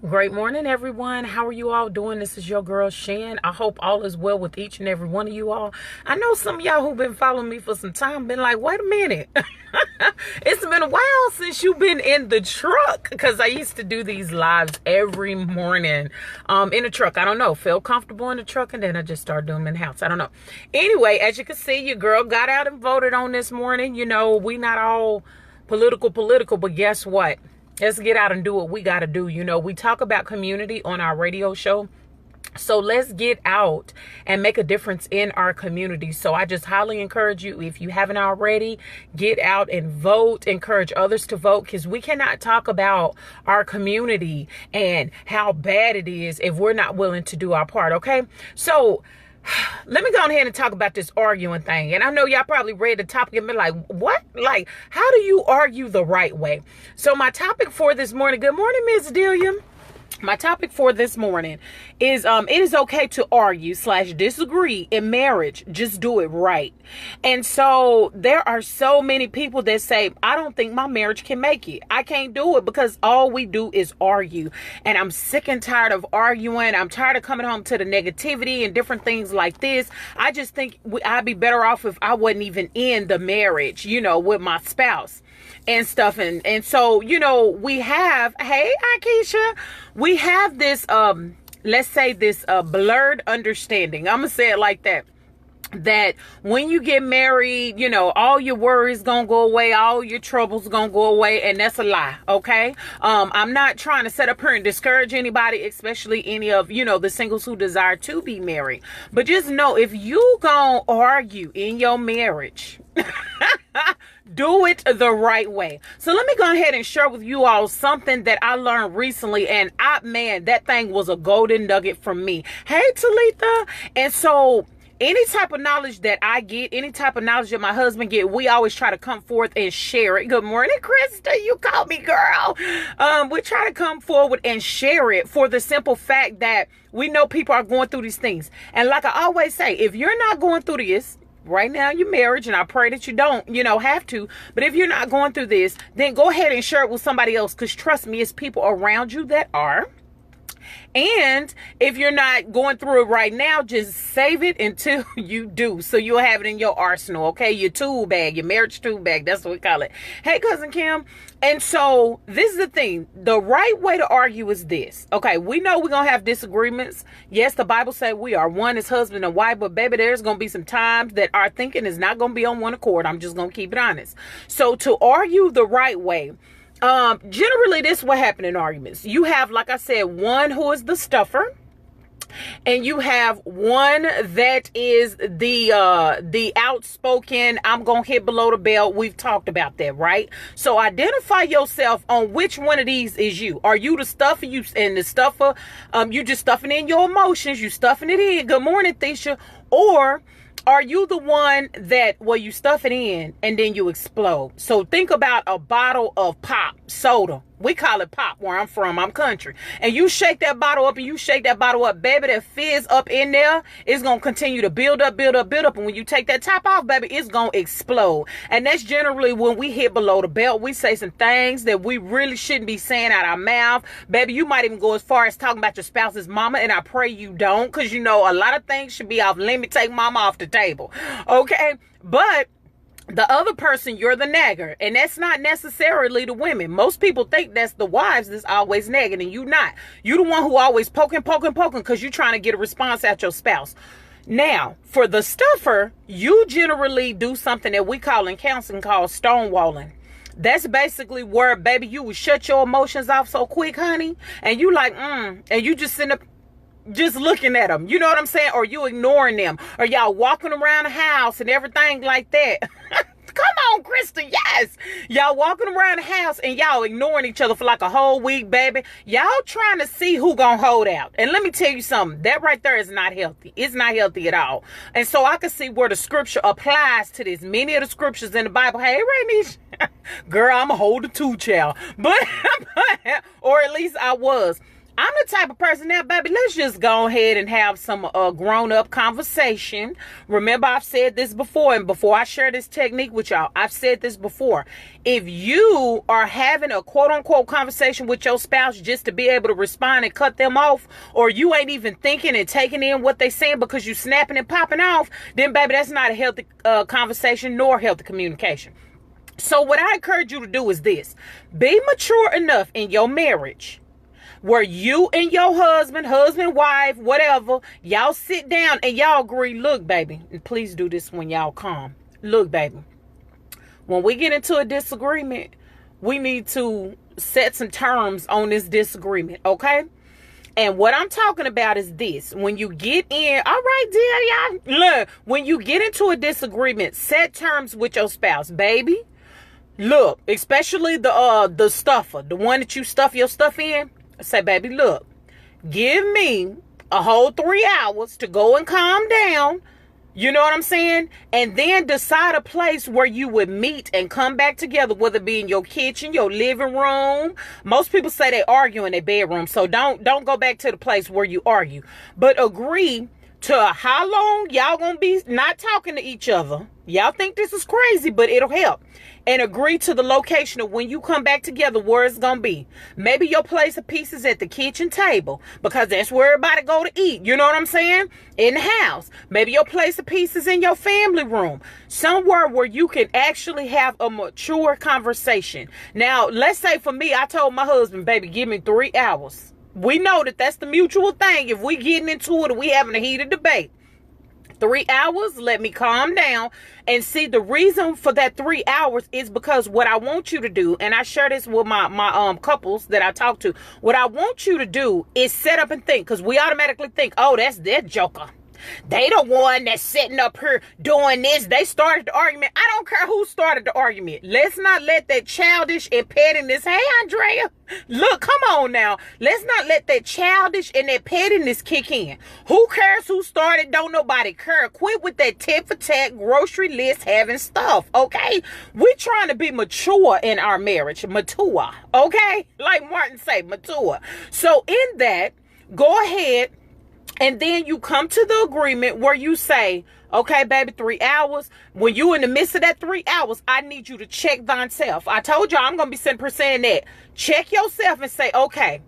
Great morning, everyone. How are you all doing? This is your girl, Shan. I hope all is well with each and every one of you all. I know some of y'all who've been following me for some time been like, wait a minute. It's been a while since you've been in the truck, because I used to do these lives every morning in the truck. I don't know, felt comfortable in the truck, and then I just started doing them in the house. I don't know. Anyway, as you can see, your girl got out and voted on this morning. You know, we not all political, but guess what? Let's get out and do what we got to do. You know, we talk about community on our radio show. So let's get out and make a difference in our community. So I just highly encourage you, if you haven't already, get out and vote. Encourage others to vote, because we cannot talk about our community and how bad it is if we're not willing to do our part. Okay. So let me go ahead and talk about this arguing thing. And I know y'all probably read the topic and been like, what? Like, how do you argue the right way? So my topic for this morning, good morning, Miss Delia. My topic for this morning is it is okay to argue / disagree in marriage. Just do it right. And so there are so many people that say, I don't think my marriage can make it. I can't do it because all we do is argue. And I'm sick and tired of arguing. I'm tired of coming home to the negativity and different things like this. I just think I'd be better off if I wasn't even in the marriage, you know, with my spouse and stuff. And so, you know, we have, hey, Akeisha, we have this, let's say this blurred understanding. I'm going to say it like that. That when you get married, you know, all your worries gonna go away, all your troubles gonna go away, and that's a lie. Okay. I'm not trying to set up here and discourage anybody, especially any of, you know, the singles who desire to be married. But just know, if you gonna argue in your marriage, do it the right way. So let me go ahead and share with you all something that I learned recently, and man, that thing was a golden nugget from me. Hey, Talitha. And so any type of knowledge that I get, any type of knowledge that my husband get, we always try to come forth and share it. Good morning, Krista. You called me, girl. We try to come forward and share it for the simple fact that we know people are going through these things. And like I always say, if you're not going through this right now in your marriage, and I pray that you don't, you know, have to, but if you're not going through this, then go ahead and share it with somebody else, because trust me, it's people around you that are. And if you're not going through it right now, just save it until you do, so you'll have it in your arsenal, okay? Your tool bag, your marriage tool bag, that's what we call it. Hey, Cousin Kim. And so this is the thing. The right way to argue is this. Okay, we know we're going to have disagreements. Yes, the Bible says we are one as husband and wife, but baby, there's going to be some times that our thinking is not going to be on one accord. I'm just going to keep it honest. So to argue the right way, generally this is what happens in arguments. You have, like I said, one who is the stuffer, and you have one that is the outspoken, I'm gonna hit below the belt. We've talked about that, right? So identify yourself on which one of these is you. Are you the stuffer? You and the stuffer, you just stuffing in your emotions, you stuffing it in. Good morning, Thisha. Or are you the one that, well, you stuff it in and then you explode? So think about a bottle of pop soda. We call it pop where I'm from. I'm country. And you shake that bottle up and you shake that bottle up, baby, that fizz up in there is going to continue to build up. And when you take that top off, baby, it's going to explode. And that's generally when we hit below the belt. We say some things that we really shouldn't be saying out our mouth. Baby, you might even go as far as talking about your spouse's mama. And I pray you don't, because, you know, a lot of things should be off. Let me take mama off the table. Okay. But the other person, you're the nagger, and that's not necessarily the women. Most people think that's the wives that's always nagging, and you not. You the one who always poking, because you're trying to get a response at your spouse. Now, for the stuffer, you generally do something that we call in counseling called stonewalling. That's basically where, baby, you would shut your emotions off so quick, honey, and you like, and you just send up, just looking at them, you know what I'm saying? Or you ignoring them, or y'all walking around the house and everything like that. Come on, Krista, yes. Y'all walking around the house and y'all ignoring each other for like a whole week, baby. Y'all trying to see who gonna hold out. And let me tell you something, that right there is not healthy. It's not healthy at all. And so I can see where the scripture applies to this. Many of the scriptures in the Bible, hey, Rainish, girl, I'm a hold the two child. But, or at least I was. I'm the type of person now, baby, let's just go ahead and have some grown-up conversation. Remember, I've said this before, and before I share this technique with y'all, I've said this before. If you are having a quote-unquote conversation with your spouse just to be able to respond and cut them off, or you ain't even thinking and taking in what they saying because you snapping and popping off, then, baby, that's not a healthy conversation nor healthy communication. So what I encourage you to do is this. Be mature enough in your marriage where you and your husband, wife, whatever, y'all sit down and y'all agree, look, baby, and please do this when y'all calm. Look, baby, when we get into a disagreement, we need to set some terms on this disagreement, okay? And what I'm talking about is this. When you get in, all right, dear, y'all, look, when you get into a disagreement, set terms with your spouse, baby. Look, especially the stuffer, the one that you stuff your stuff in. Say, baby, look, give me a whole 3 hours to go and calm down. You know what I'm saying? And then decide a place where you would meet and come back together, whether it be in your kitchen, your living room. Most people say they argue in their bedroom. So don't go back to the place where you argue. But agree to how long y'all gonna be not talking to each other. Y'all think this is crazy, but it'll help. And agree to the location of when you come back together, where it's gonna be. Maybe your place of peace is at the kitchen table, because that's where everybody go to eat. You know what I'm saying? In the house. Maybe your place of peace is in your family room. Somewhere where you can actually have a mature conversation. Now, let's say for me, I told my husband, baby, give me 3 hours. We know that that's the mutual thing. If we getting into it or we having a heated debate, 3 hours, let me calm down. And see, the reason for that 3 hours is because what I want you to do, and I share this with my couples that I talk to, what I want you to do is set up and think, because we automatically think, oh, that's their joker. They the one that's sitting up here doing this. They started the argument. I don't care who started the argument. Let's not let that childish and pettiness. Hey, Andrea, look, come on now. Let's not let that childish and that pettiness kick in. Who cares who started? Don't nobody care. Quit with that tit for tat grocery list having stuff, okay? We trying to be mature in our marriage. Mature, okay? Like Martin say, mature. So in that, go ahead. And then you come to the agreement where you say, okay, baby, 3 hours. When you in the midst of that 3 hours, I need you to check thyself. I told y'all I'm going to be saying that. Check yourself and say, okay.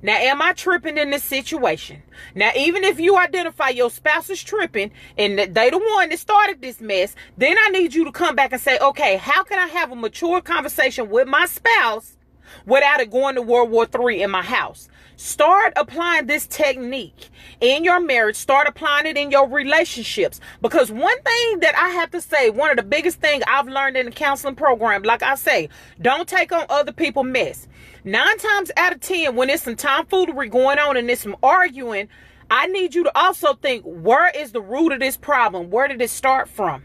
Now, am I tripping in this situation? Now, even if you identify your spouse is tripping and they the one that started this mess, then I need you to come back and say, okay, how can I have a mature conversation with my spouse without it going to World War III in my house? Start applying this technique in your marriage. Start applying it in your relationships. Because one thing that I have to say, one of the biggest things I've learned in the counseling program, like I say, don't take on other people's mess. 9 times out of 10, when there's some tomfoolery going on and there's some arguing, I need you to also think, where is the root of this problem? Where did it start from?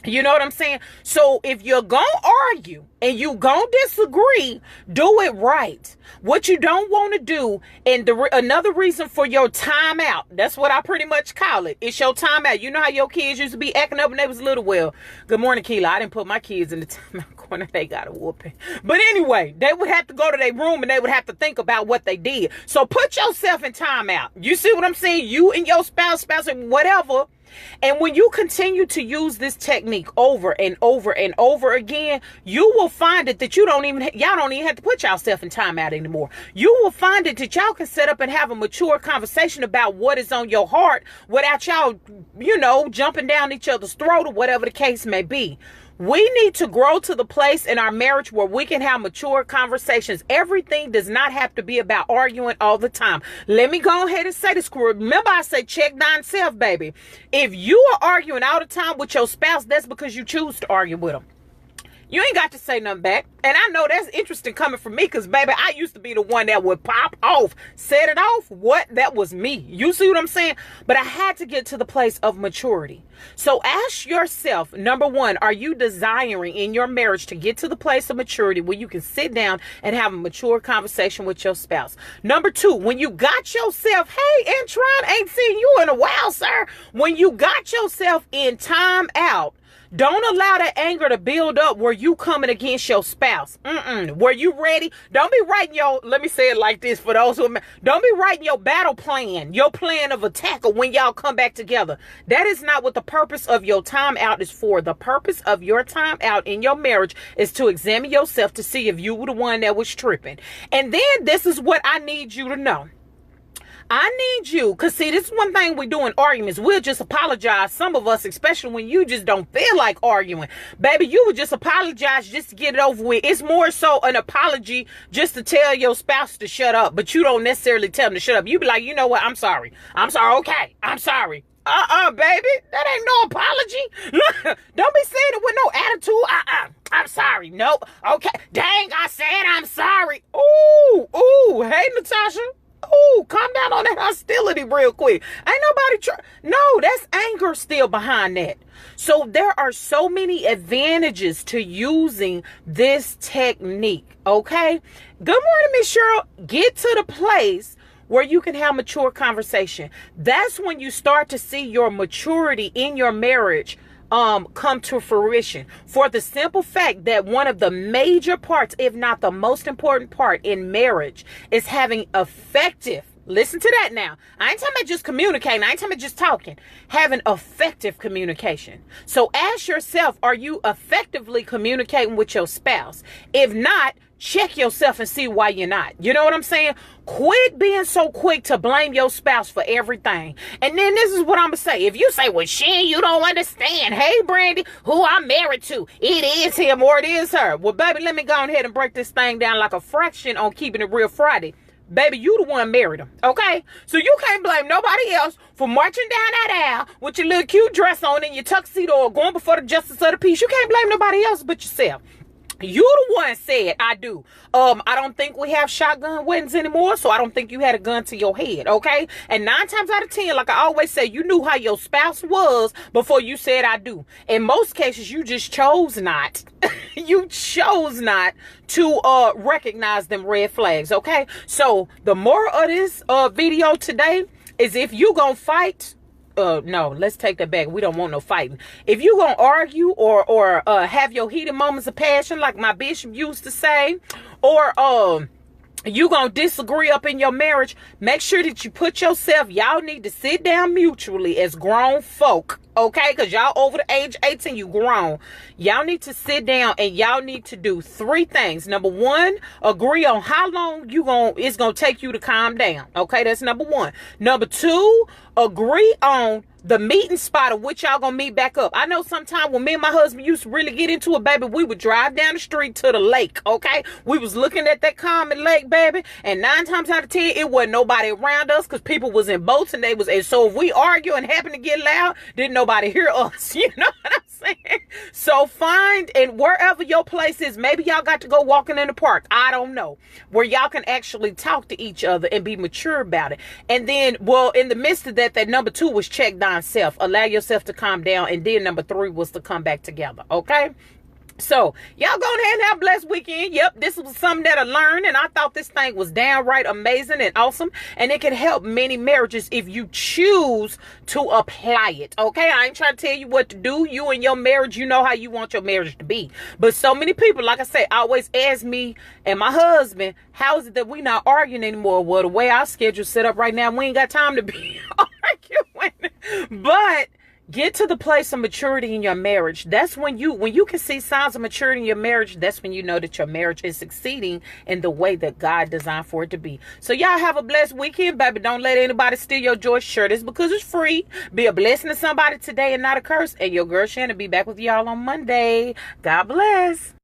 You know what I'm saying? So if you're going to argue and you going to disagree, do it right. What you don't want to do, and another reason for your timeout, that's what I pretty much call it. It's your timeout. You know how your kids used to be acting up when they was little? Well, good morning, Keela. I didn't put my kids in the timeout corner. They got a whooping. But anyway, they would have to go to their room and they would have to think about what they did. So put yourself in timeout. You see what I'm saying? You and your spouse, whatever. And when you continue to use this technique over and over and over again, you will find it that y'all don't even have to put yourself in timeout anymore. You will find it that y'all can set up and have a mature conversation about what is on your heart without y'all, jumping down each other's throat or whatever the case may be. We need to grow to the place in our marriage where we can have mature conversations. Everything does not have to be about arguing all the time. Let me go ahead and say this. Remember, I say check thyself, baby. If you are arguing all the time with your spouse, that's because you choose to argue with them. You ain't got to say nothing back. And I know that's interesting coming from me because, baby, I used to be the one that would pop off. Set it off. What? That was me. You see what I'm saying? But I had to get to the place of maturity So ask yourself, number one, are you desiring in your marriage to get to the place of maturity where you can sit down and have a mature conversation with your spouse? Number two, when you got yourself, hey, Antron, ain't seen you in a while, sir. When you got yourself in time out, don't allow that anger to build up where you coming against your spouse. Were you ready? Don't be writing let me say it like this for those who, don't be writing your battle plan, your plan of attack or when y'all come back together. That is not what the purpose of your time out is for. The purpose of your time out in your marriage is to examine yourself to see if you were the one that was tripping. And then this is what I need you to know. I need you, because see, this is one thing we do in arguments. We'll just apologize. Some of us, especially when you just don't feel like arguing. Baby, you would just apologize just to get it over with. It's more so an apology just to tell your spouse to shut up, but you don't necessarily tell them to shut up. You be like, you know what? I'm sorry. I'm sorry. Okay. I'm sorry. Baby, that ain't no apology. Don't be saying it with no attitude. I'm sorry. Nope. Okay. Dang, I said I'm sorry. Ooh. Hey, Natasha. Ooh, calm down on that hostility real quick. Ain't nobody No, that's anger still behind that. So there are so many advantages to using this technique, okay? Good morning, Miss Cheryl. Get to the place where you can have mature conversation. That's when you start to see your maturity in your marriage come to fruition, for the simple fact that one of the major parts, if not the most important part in marriage, is having effective, listen to that now, I ain't talking about just communicating, I ain't talking about just talking, having effective communication. So ask yourself, are you effectively communicating with your spouse? If not, check yourself and see why you're not. You know what I'm saying? Quit being so quick to blame your spouse for everything. And then this is what I'm going to say. If you say, well, Shan, you don't understand. Hey, Brandy, who I'm married to, it is him or it is her. Well, baby, let me go ahead and break this thing down like a fraction on Keeping It Real Friday. Baby, you the one married him, okay? So you can't blame nobody else for marching down that aisle with your little cute dress on and your tuxedo or going before the justice of the peace. You can't blame nobody else but yourself. You the one said, I do. I don't think we have shotgun weddings anymore, so I don't think you had a gun to your head, okay? And 9 times out of 10, like I always say, you knew how your spouse was before you said I do. In most cases, you just chose not. You chose not to recognize them red flags, okay? So the moral of this video today is, if you gonna fight, no, let's take that back. We don't want no fighting. If you gonna argue or have your heated moments of passion, like my bishop used to say, or you gonna disagree up in your marriage, make sure that you put yourself, y'all need to sit down mutually as grown folk, okay? Because y'all over the age 18, you grown. Y'all need to sit down and y'all need to do 3 things. Number 1, agree on how long it's gonna take you to calm down, okay? That's number 1. Number 2, agree on the meeting spot of which y'all gonna meet back up. I know sometimes when me and my husband used to really get into it, baby, we would drive down the street to the lake, okay? We was looking at that common lake, baby, and 9 times out of 10, it wasn't nobody around us because people was in boats and so if we argue and happen to get loud, didn't nobody hear us, you know what I'm saying? So find, and wherever your place is, maybe y'all got to go walking in the park, I don't know, where y'all can actually talk to each other and be mature about it. And then, well, in the midst of that number 2 was check down self, allow yourself to calm down, and then number 3 was to come back together, okay? So y'all go ahead and have a blessed weekend. Yep, this was something that I learned, and I thought this thing was downright amazing and awesome, and it can help many marriages if you choose to apply it, okay? I ain't trying to tell you what to do. You and your marriage, you know how you want your marriage to be. But so many people, like I say, always ask me and my husband, how is it that we not arguing anymore? Well, the way our schedule's set up right now, we ain't got time to be arguing. But get to the place of maturity in your marriage. That's when you can see signs of maturity in your marriage, that's when you know that your marriage is succeeding in the way that God designed for it to be. So y'all have a blessed weekend, baby. Don't let anybody steal your joy. Share this because it's free. Be a blessing to somebody today and not a curse. And your girl Shannon be back with y'all on Monday. God bless.